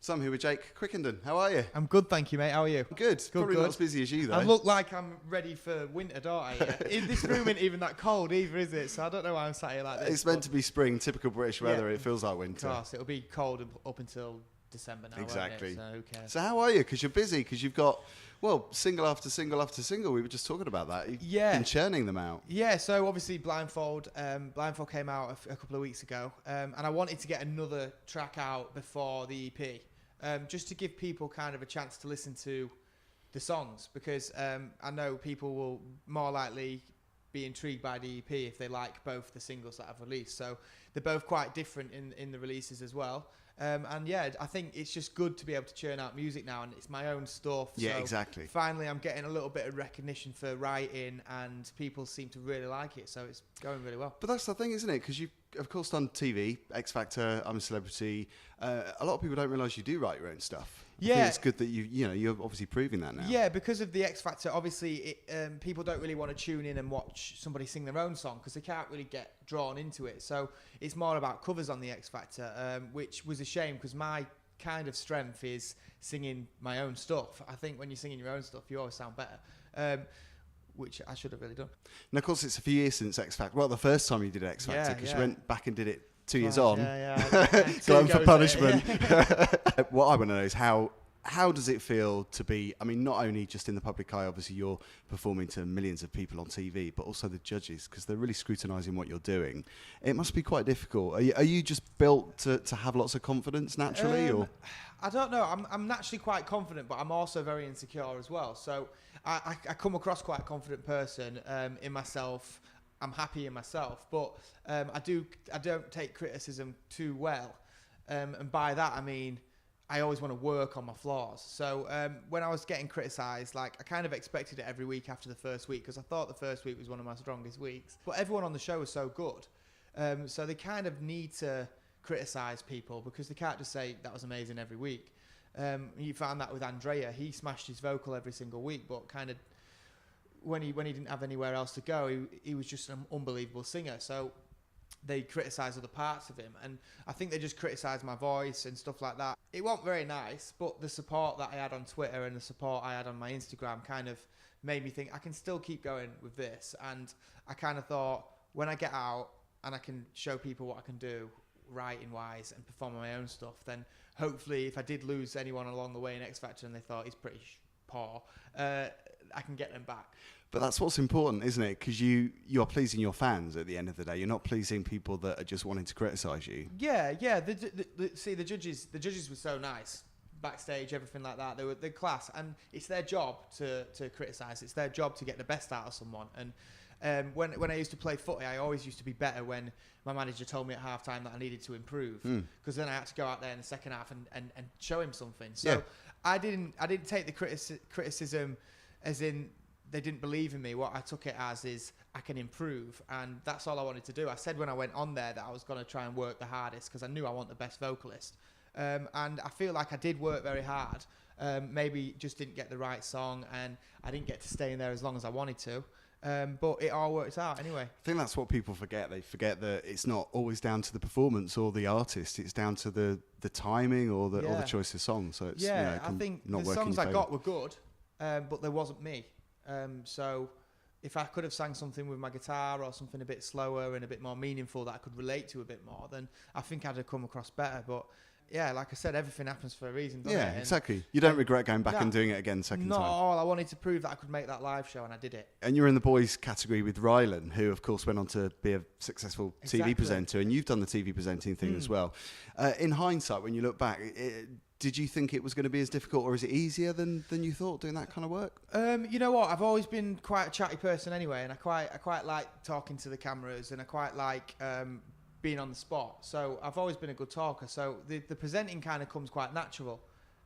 So I'm here with Jake Quickenden. How are you? I'm good, thank you, mate. How are you? Good. Probably not as busy as you, though. I look like I'm ready for winter, don't I? This room ain't even that cold either, is it? So I don't know why I'm sat here like this. It's meant to be spring, typical British weather. Yeah. It feels like winter. Of course, it'll be cold up until December now. Exactly. Won't it? So who cares? So how are you? Because you're busy, because you've got, well, single after single after single. We were just talking about that. You've been churning them out. Yeah, so obviously Blindfold came out a couple of weeks ago, and I wanted to get another track out before the EP. Just to give people kind of a chance to listen to the songs, because I know people will more likely be intrigued by the EP if they like both the singles that I've released. So they're both quite different in the releases as well. And yeah, I think it's just good to be able to churn out music now, and it's my own stuff. Yeah, so exactly. Finally, I'm getting a little bit of recognition for writing, and people seem to really like it, so it's going really well. But that's the thing, isn't it? Because you've, of course, done TV, X Factor, I'm a Celebrity. A lot of people don't realise you do write your own stuff. I think it's good that you're obviously proving that now. Yeah, because of the X Factor, obviously, people don't really want to tune in and watch somebody sing their own song because they can't really get drawn into it. So it's more about covers on the X Factor, which was a shame because my kind of strength is singing my own stuff. I think when you're singing your own stuff, you always sound better. Which I should have really done. And of course, it's a few years since X Factor. Well, the first time you did X Factor, because you went back and did it 2 years on. Going for punishment. What I want to know is how does it feel to be, I mean, not only just in the public eye, obviously you're performing to millions of people on TV, but also the judges, because they're really scrutinising what you're doing. It must be quite difficult. Are you just built to have lots of confidence naturally? Or I don't know. I'm naturally quite confident, but I'm also very insecure as well. So I come across quite a confident person in myself. I'm happy in myself, but I don't take criticism too well. And by that, I mean, I always want to work on my flaws. So when I was getting criticised, like I kind of expected it every week after the first week because I thought the first week was one of my strongest weeks. But everyone on the show was so good. So they kind of need to criticise people because they can't just say that was amazing every week. You found that with Andrea. He smashed his vocal every single week, but kind of when he didn't have anywhere else to go, he was just an unbelievable singer. So they criticise other parts of him, and I think they just criticise my voice and stuff like that. It wasn't very nice, but the support that I had on Twitter and the support I had on my Instagram kind of made me think I can still keep going with this. And I kind of thought, when I get out and I can show people what I can do writing wise and perform my own stuff, then hopefully if I did lose anyone along the way in X Factor and they thought he's pretty poor, I can get them back. But that's what's important, isn't it? Because you're pleasing your fans at the end of the day. You're not pleasing people that are just wanting to criticise you. Yeah. See, the judges were so nice backstage, everything like that. They're class, and it's their job to criticise. It's their job to get the best out of someone. And when I used to play footy, I always used to be better when my manager told me at half-time that I needed to improve, because then I had to go out there in the second half and show him something. So I didn't take the criticism as in they didn't believe in me. What I took it as is I can improve, and that's all I wanted to do. I said when I went on there that I was going to try and work the hardest because I knew I want the best vocalist, and I feel like I did work very hard. Maybe just didn't get the right song, and I didn't get to stay in there as long as I wanted to. But it all worked out anyway. I think that's what people forget. They forget that it's not always down to the performance or the artist. It's down to the timing or the choice of songs. So it's, I think the songs I got were good, but there wasn't me. So if I could have sang something with my guitar or something a bit slower and a bit more meaningful that I could relate to a bit more, then I think I'd have come across better. But yeah, like I said, everything happens for a reason, doesn't it? Yeah, exactly. You don't regret going back and doing it again second time? Not at all. I wanted to prove that I could make that live show, and I did it. And you're in the boys category with Rylan, who, of course, went on to be a successful TV presenter, and you've done the TV presenting thing as well. In hindsight, when you look back, did you think it was going to be as difficult, or is it easier than you thought doing that kind of work? You know what? I've always been quite a chatty person anyway, and I quite like talking to the cameras, and I quite like being on the spot. So I've always been a good talker. So the presenting kind of comes quite natural.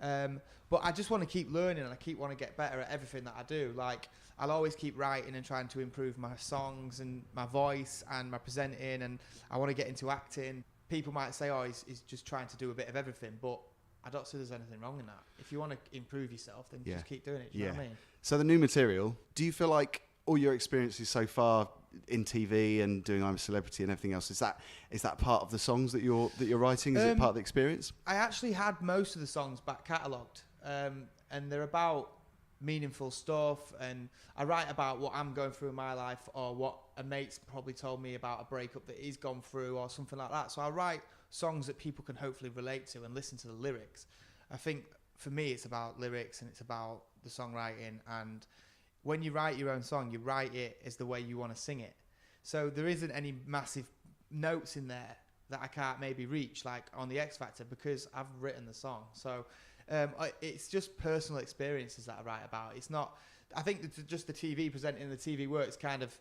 But I just want to keep learning, and I want to get better at everything that I do. Like, I'll always keep writing and trying to improve my songs and my voice and my presenting, and I want to get into acting. People might say, oh, he's just trying to do a bit of everything, but I don't see there's anything wrong in that. If you want to improve yourself, then just keep doing it. Do you know what I mean? So the new material, do you feel like all your experiences so far in TV and doing I'm a Celebrity and everything else, is that part of the songs that you're writing? Is it part of the experience? I actually had most of the songs back catalogued, and they're about meaningful stuff, and I write about what I'm going through in my life, or what a mate's probably told me about a breakup that he's gone through, or something like that. So I write songs that people can hopefully relate to and listen to the lyrics. I think for me it's about lyrics and it's about the songwriting, and when you write your own song, you write it as the way you want to sing it. So there isn't any massive notes in there that I can't maybe reach, like on the X Factor, because I've written the song. So it's just personal experiences that I write about. It's not, I think just the TV, presenting the TV works kind of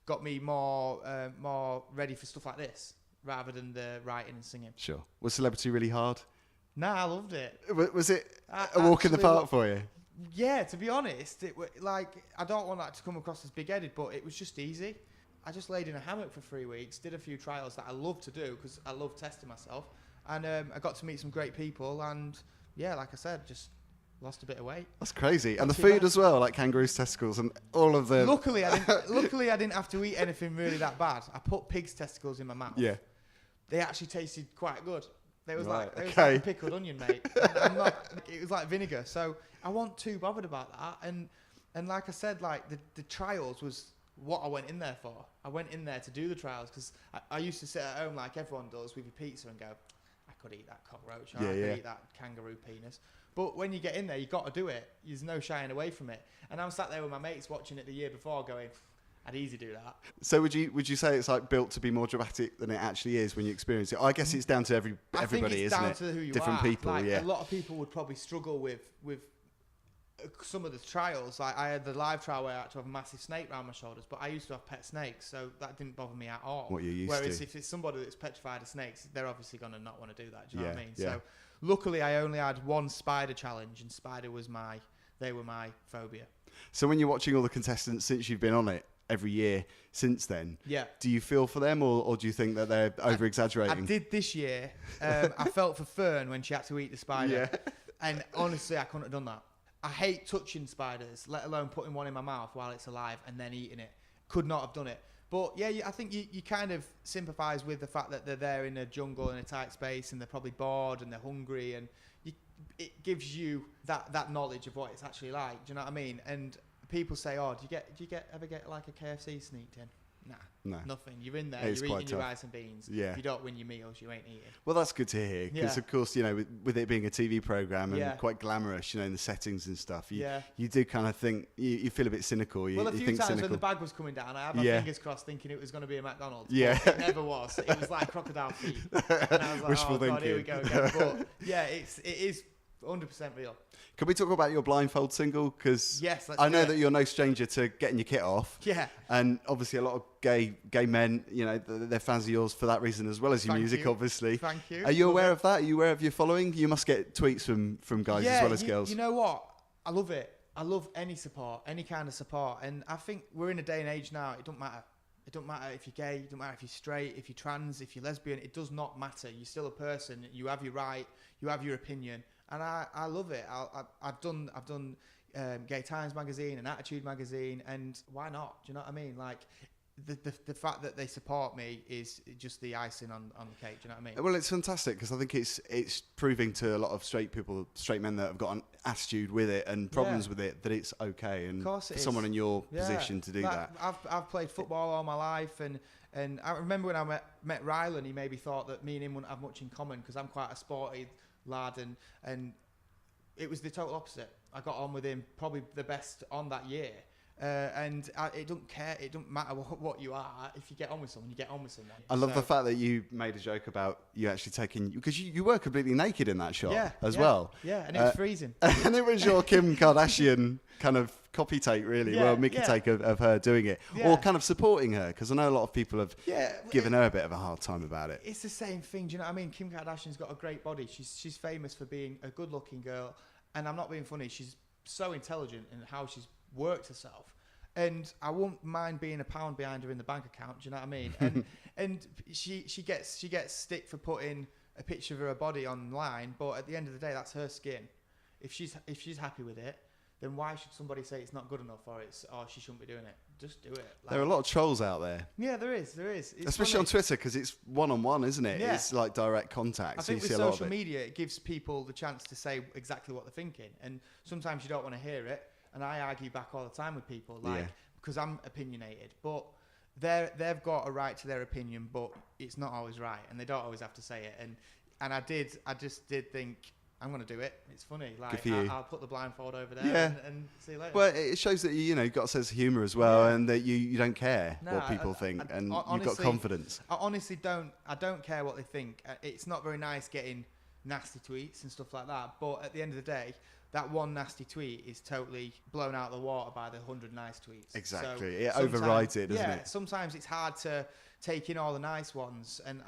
got me more ready for stuff like this, rather than the writing and singing. Sure. Was Celebrity really hard? Nah, I loved it. Was it a walk in the park for you? Yeah, to be honest, I don't want that to come across as big-headed, but it was just easy. I just laid in a hammock for 3 weeks, did a few trials that I love to do because I love testing myself, and I got to meet some great people, and yeah, like I said, just lost a bit of weight. That's crazy. And the food as well, like kangaroo's testicles and all of the... Luckily, I didn't have to eat anything really that bad. I put pig's testicles in my mouth. Yeah. They actually tasted quite good. They was right, like a pickled onion, mate. And it was like vinegar. So I wasn't too bothered about that. And like I said, like the trials was what I went in there for. I went in there to do the trials because I used to sit at home like everyone does with your pizza and go, I could eat that cockroach, or I could eat that kangaroo penis. But when you get in there, you got to do it. There's no shying away from it. And I'm sat there with my mates watching it the year before going, I'd easy do that. So would you say it's like built to be more dramatic than it actually is when you experience it? I guess it's down to everybody, isn't it? I think it's down to who you Different are. people, like, yeah. A lot of people would probably struggle with some of the trials. Like I had the live trial where I had to have a massive snake around my shoulders, but I used to have pet snakes, so that didn't bother me at all. What you're used Whereas to. if it's somebody that's petrified of snakes, they're obviously going to not want to do that. Do you know what I mean? Yeah. So luckily I only had one spider challenge, and spider was they were my phobia. So when you're watching all the contestants since you've been on it every year since then, do you feel for them, or do you think that they're over-exaggerating? I did this year. I felt for Fern when she had to eat the spider. Yeah. And honestly, I couldn't have done that. I hate touching spiders, let alone putting one in my mouth while it's alive and then eating it. Could not have done it. But yeah, I think you kind of sympathise with the fact that they're there in a jungle in a tight space and they're probably bored and they're hungry, and it gives you that knowledge of what it's actually like. Do you know what I mean? And people say, "Oh, do you ever get like a KFC sneaked in?" Nah, no, nothing. You're in there, you're eating your rice and beans. Yeah. If you don't win your meals, you ain't eating. Well, that's good to hear, because of course, with it being a TV program and quite glamorous, in the settings and stuff, you do kind of think, you feel a bit cynical. Well, a few times cynical. when the bag was coming down, I had my fingers crossed thinking it was going to be a McDonald's. Yeah. But it never was. It was like crocodile feet. And I was like, wishful thinking. God, here we go again. But yeah, it is 100% real. Can we talk about your Blindfold single? Because I know that you're no stranger to getting your kit off. Yeah. And obviously a lot of gay men, they're fans of yours for that reason, as well as your music, obviously. Thank you. Are you aware of that? Are you aware of your following? You must get tweets from guys as well as girls. You know what? I love it. I love any support, any kind of support. And I think we're in a day and age now, it don't matter. It don't matter if you're gay, it don't matter if you're straight, if you're trans, if you're lesbian, it does not matter. You're still a person. You have your right, you have your opinion. And I love it. I've done Gay Times magazine and Attitude magazine, and why not? Do you know what I mean? Like the fact that they support me is just the icing on the cake. Do you know what I mean? Well, it's fantastic, because I think it's proving to a lot of straight men that have got an attitude with it and problems with it, that it's okay. And for someone in your position to do that. I've played football all my life, and I remember when I met Rylan, he maybe thought that me and him wouldn't have much in common because I'm quite a sporty lad, and it was the total opposite. I got on with him probably the best on that year, and it don't matter what you are. If you get on with someone, you get on with someone. I love the fact that you made a joke about you actually taking, because you were completely naked in that shot as well. Yeah, and it was freezing. And it was your Kim Kardashian kind of copy take, really. Mickey take of her doing it, or kind of supporting her, because I know a lot of people have given her a bit of a hard time about it. It's the same thing. Do you know what I mean? Kim Kardashian's got a great body. She's famous for being a good-looking girl, and I'm not being funny. She's so intelligent in how she's worked herself, and I won't mind being a pound behind her in the bank account. Do you know what I mean? And she gets stick for putting a picture of her body online, but at the end of the day, that's her skin. If she's happy with it, then why should somebody say it's not good enough, or she shouldn't be doing it? just do it. There are a lot of trolls out there. Yeah, there is. It's especially funny. on Twitter, because it's one-on-one, isn't it? Yeah. It's like direct contact. I think you with see a lot social of it. media, it gives people the chance to say exactly what they're thinking, and sometimes you don't want to hear it. And I argue back all the time with people, because I'm opinionated, but they've got a right to their opinion, but it's not always right, and they don't always have to say it. And I just did think, I'm going to do it. It's funny. Like, I'll put the blindfold over there and see you later. Well, it shows that you've got a sense of humour as well, and that you don't care what people think, and honestly, you've got confidence. I honestly don't. I don't care what they think. It's not very nice getting nasty tweets and stuff like that. But at the end of the day, that one nasty tweet is totally blown out of the water by the 100 nice tweets. Exactly. So it overrides it, doesn't it? Sometimes it's hard to take in all the nice ones, and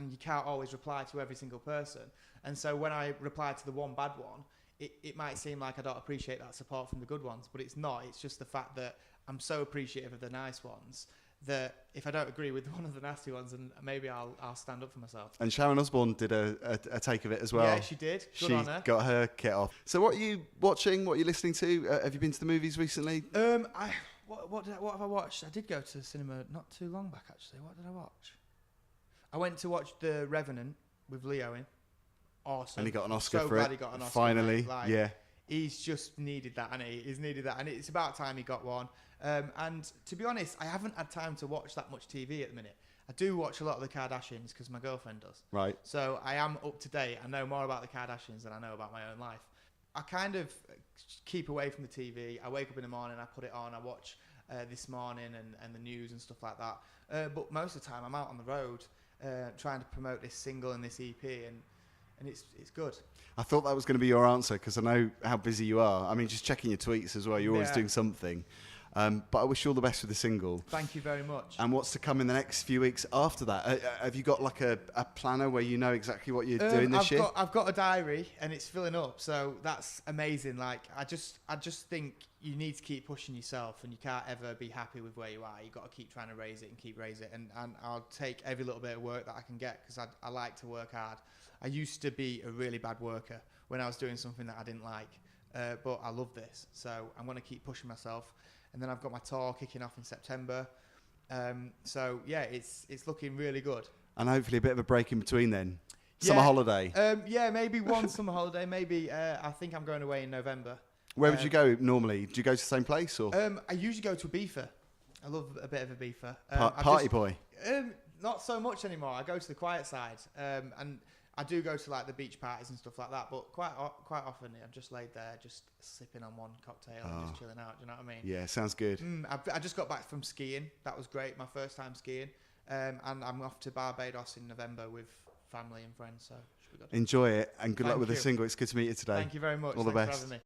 you can't always reply to every single person. And so when I reply to the one bad one, it might seem like I don't appreciate that support from the good ones, but it's not. It's just the fact that I'm so appreciative of the nice ones that if I don't agree with one of the nasty ones, then maybe I'll stand up for myself. And Sharon Osbourne did a take of it as well. Yeah, she did. Good on her. Got her kit off. So what are you watching? What are you listening to? Have you been to the movies recently? What have I watched? I did go to the cinema not too long back, actually. What did I watch? I went to watch The Revenant with Leo in. Awesome. And he got an Oscar so for glad it. He got an Oscar. Finally, yeah. He's just needed that, and he's needed that, and it's about time he got one. And to be honest, I haven't had time to watch that much TV at the minute. I do watch a lot of the Kardashians because my girlfriend does. Right. So I am up to date. I know more about the Kardashians than I know about my own life. I kind of keep away from the TV. I wake up in the morning, I put it on, I watch This Morning and the news and stuff like that. But most of the time, I'm out on the road trying to promote this single and this EP, and it's good. I thought that was going to be your answer because I know how busy you are. I mean, just checking your tweets as well. You're always doing something. But I wish you all the best with the single. Thank you very much. And what's to come in the next few weeks after that? Have you got like a planner where you know exactly what you're doing this year? I've got a diary and it's filling up, so that's amazing. Like I just think you need to keep pushing yourself, and you can't ever be happy with where you are. You've got to keep trying to raise it and keep raising it. And I'll take every little bit of work that I can get because I like to work hard. I used to be a really bad worker when I was doing something that I didn't like, but I love this, so I'm going to keep pushing myself. And then I've got my tour kicking off in September. So, yeah, it's looking really good. And hopefully a bit of a break in between then. Summer holiday. Yeah, maybe one summer holiday. Maybe I think I'm going away in November. Where would you go normally? Do you go to the same place? Or? I usually go to Ibiza. I love a bit of Ibiza. Party boy? Not so much anymore. I go to the quiet side. And I do go to like the beach parties and stuff like that, but quite often I'm just laid there, just sipping on one cocktail and just chilling out. Do you know what I mean? Yeah, sounds good. I just got back from skiing. That was great. My first time skiing. And I'm off to Barbados in November with family and friends. So should be good. Enjoy it, and good luck with the single. It's good to meet you today. Thank you very much. All the best. For having me.